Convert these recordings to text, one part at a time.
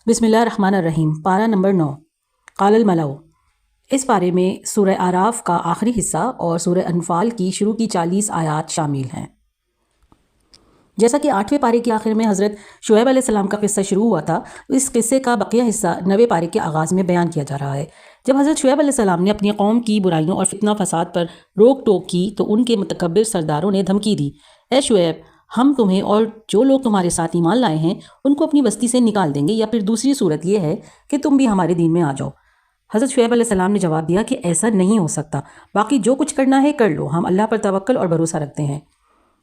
بسم اللہ الرحمن الرحیم۔ پارہ نمبر 9 قال الملأ۔ اس پارے میں سورہ اعراف کا آخری حصہ اور سورہ انفال کی شروع کی 40 آیات شامل ہیں۔ جیسا کہ 8ویں پارے کے آخر میں حضرت شعیب علیہ السلام کا قصہ شروع ہوا تھا، اس قصے کا بقیہ حصہ 9ویں پارے کے آغاز میں بیان کیا جا رہا ہے۔ جب حضرت شعیب علیہ السلام نے اپنی قوم کی برائیوں اور فتنہ فساد پر روک ٹوک کی تو ان کے متکبر سرداروں نے دھمکی دی، اے شعیب، ہم تمہیں اور جو لوگ تمہارے ساتھ ایمان لائے ہیں ان کو اپنی بستی سے نکال دیں گے، یا پھر دوسری صورت یہ ہے کہ تم بھی ہمارے دین میں آ جاؤ۔ حضرت شعیب علیہ السلام نے جواب دیا کہ ایسا نہیں ہو سکتا، باقی جو کچھ کرنا ہے کر لو، ہم اللہ پر توکل اور بھروسہ رکھتے ہیں۔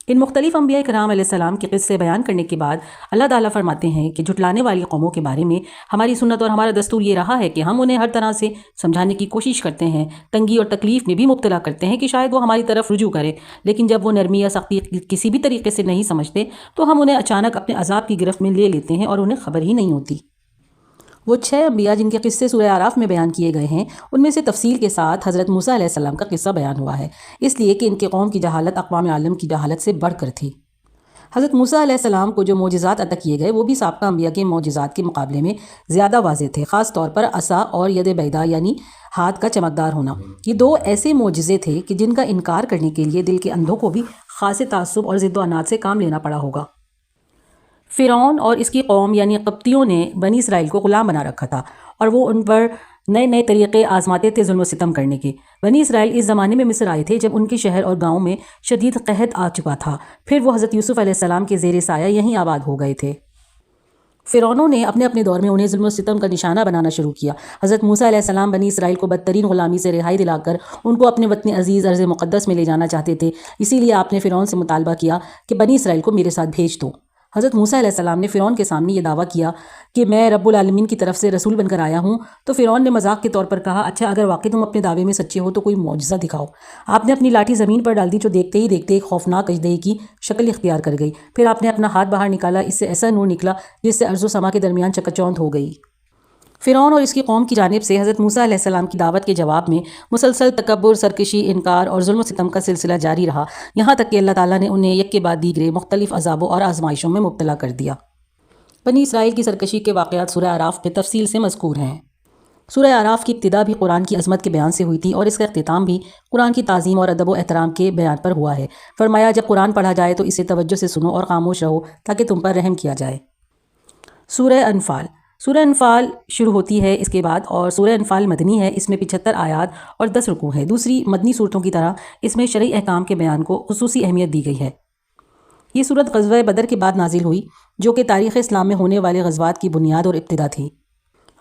ان مختلف انبیاء کرام علیہ السلام کے قصے بیان کرنے کے بعد اللہ تعالیٰ فرماتے ہیں کہ جھٹلانے والی قوموں کے بارے میں ہماری سنت اور ہمارا دستور یہ رہا ہے کہ ہم انہیں ہر طرح سے سمجھانے کی کوشش کرتے ہیں، تنگی اور تکلیف میں بھی مبتلا کرتے ہیں کہ شاید وہ ہماری طرف رجوع کرے، لیکن جب وہ نرمی یا سختی کسی بھی طریقے سے نہیں سمجھتے تو ہم انہیں اچانک اپنے عذاب کی گرفت میں لے لیتے ہیں اور انہیں خبر ہی نہیں ہوتی۔ وہ 6 انبیاء جن کے قصے سورہ اعراف میں بیان کیے گئے ہیں، ان میں سے تفصیل کے ساتھ حضرت موسیٰ علیہ السلام کا قصہ بیان ہوا ہے، اس لیے کہ ان کے قوم کی جہالت اقوام عالم کی جہالت سے بڑھ کر تھی۔ حضرت موسیٰ علیہ السلام کو جو معجزات عطا کیے گئے وہ بھی سابقہ انبیاء کے معجزات کے مقابلے میں زیادہ واضح تھے، خاص طور پر عصا اور ید بیضا یعنی ہاتھ کا چمکدار ہونا۔ یہ 2 ایسے معجزے تھے کہ جن کا انکار کرنے کے لیے دل کے اندھوں کو بھی خاص تعصب اور ضد و عناد سے کام لینا پڑا ہوگا۔ فرعون اور اس کی قوم یعنی قبطیوں نے بنی اسرائیل کو غلام بنا رکھا تھا اور وہ ان پر نئے نئے طریقے آزماتے تھے ظلم و ستم کرنے کے۔ بنی اسرائیل اس زمانے میں مصر آئے تھے جب ان کے شہر اور گاؤں میں شدید قحط آ چکا تھا، پھر وہ حضرت یوسف علیہ السلام کے زیر سایہ یہیں آباد ہو گئے تھے۔ فرعونوں نے اپنے اپنے دور میں انہیں ظلم و ستم کا نشانہ بنانا شروع کیا۔ حضرت موسیٰ علیہ السلام بنی اسرائیل کو بدترین غلامی سے رہائی دلا کر ان کو اپنے وطن عزیز ارض مقدس میں لے جانا چاہتے تھے، اسی لیے آپ نے فرعون سے مطالبہ کیا کہ بنی اسرائیل کو میرے ساتھ بھیج دو۔ حضرت موسیٰ علیہ السلام نے فرعون کے سامنے یہ دعویٰ کیا کہ میں رب العالمین کی طرف سے رسول بن کر آیا ہوں، تو فرعون نے مذاق کے طور پر کہا، اچھا اگر واقعی تم اپنے دعوے میں سچے ہو تو کوئی معجزہ دکھاؤ۔ آپ نے اپنی لاٹھی زمین پر ڈال دی جو دیکھتے ہی دیکھتے ایک خوفناک اژدہے کی شکل اختیار کر گئی، پھر آپ نے اپنا ہاتھ باہر نکالا، اس سے ایسا نور نکلا جس سے ارض و سما کے درمیان چکچوند ہو گئی۔ فرعون اور اس کی قوم کی جانب سے حضرت موسیٰ علیہ السلام کی دعوت کے جواب میں مسلسل تکبر، سرکشی، انکار اور ظلم و ستم کا سلسلہ جاری رہا، یہاں تک کہ اللہ تعالیٰ نے انہیں یک کے بعد دیگرے مختلف عذابوں اور آزمائشوں میں مبتلا کر دیا۔ بنی اسرائیل کی سرکشی کے واقعات سورہ اعراف میں تفصیل سے مذکور ہیں۔ سورہ اعراف کی ابتدا بھی قرآن کی عظمت کے بیان سے ہوئی تھی اور اس کا اختتام بھی قرآن کی تعظیم اور ادب و احترام کے بیان پر ہوا ہے۔ فرمایا، جب قرآن پڑھا جائے تو اسے توجہ سے سنو اور خاموش رہو تاکہ تم پر رحم کیا جائے۔ سورہ انفال۔ سورہ انفال شروع ہوتی ہے اس کے بعد اور سورہ انفال مدنی ہے، اس میں 75 آیات اور 10 رکوع ہیں۔ دوسری مدنی صورتوں کی طرح اس میں شرعی احکام کے بیان کو خصوصی اہمیت دی گئی ہے۔ یہ صورت غزوہ بدر کے بعد نازل ہوئی جو کہ تاریخ اسلام میں ہونے والے غزوات کی بنیاد اور ابتدا تھی۔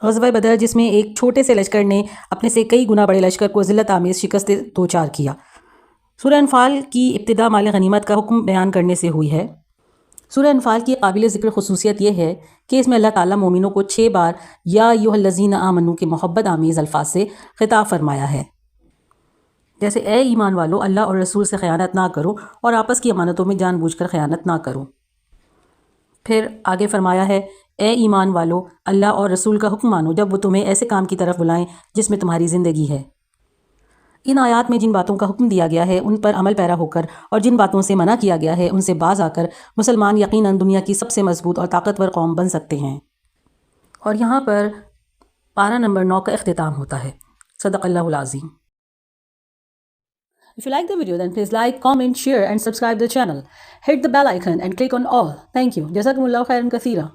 غزوہ بدر جس میں ایک چھوٹے سے لشکر نے اپنے سے کئی گنا بڑے لشکر کو ذلت آمیز شکست دوچار کیا۔ سورہ انفال کی ابتدا مال غنیمت کا حکم بیان کرنے سے ہوئی ہے۔ سورہ انفال کی قابل ذکر خصوصیت یہ ہے کہ اس میں اللہ تعالیٰ مومنوں کو 6 بار یا ایھا الذین آمنوا کے محبت آمیز الفاظ سے خطاب فرمایا ہے، جیسے اے ایمان والو، اللہ اور رسول سے خیانت نہ کرو اور آپس کی امانتوں میں جان بوجھ کر خیانت نہ کرو۔ پھر آگے فرمایا ہے، اے ایمان والو، اللہ اور رسول کا حکم مانو جب وہ تمہیں ایسے کام کی طرف بلائیں جس میں تمہاری زندگی ہے۔ ان آیات میں جن باتوں کا حکم دیا گیا ہے ان پر عمل پیرا ہو کر اور جن باتوں سے منع کیا گیا ہے ان سے باز آ کر مسلمان یقیناً دنیا کی سب سے مضبوط اور طاقتور قوم بن سکتے ہیں۔ اور یہاں پر پارہ نمبر 9 کا اختتام ہوتا ہے۔ صدق اللہ العظیم۔ If you like the video then please like, comment, share and subscribe the channel. Hit the bell icon and click on all. Thank you. جزاکم اللہ خیرا کثیرا۔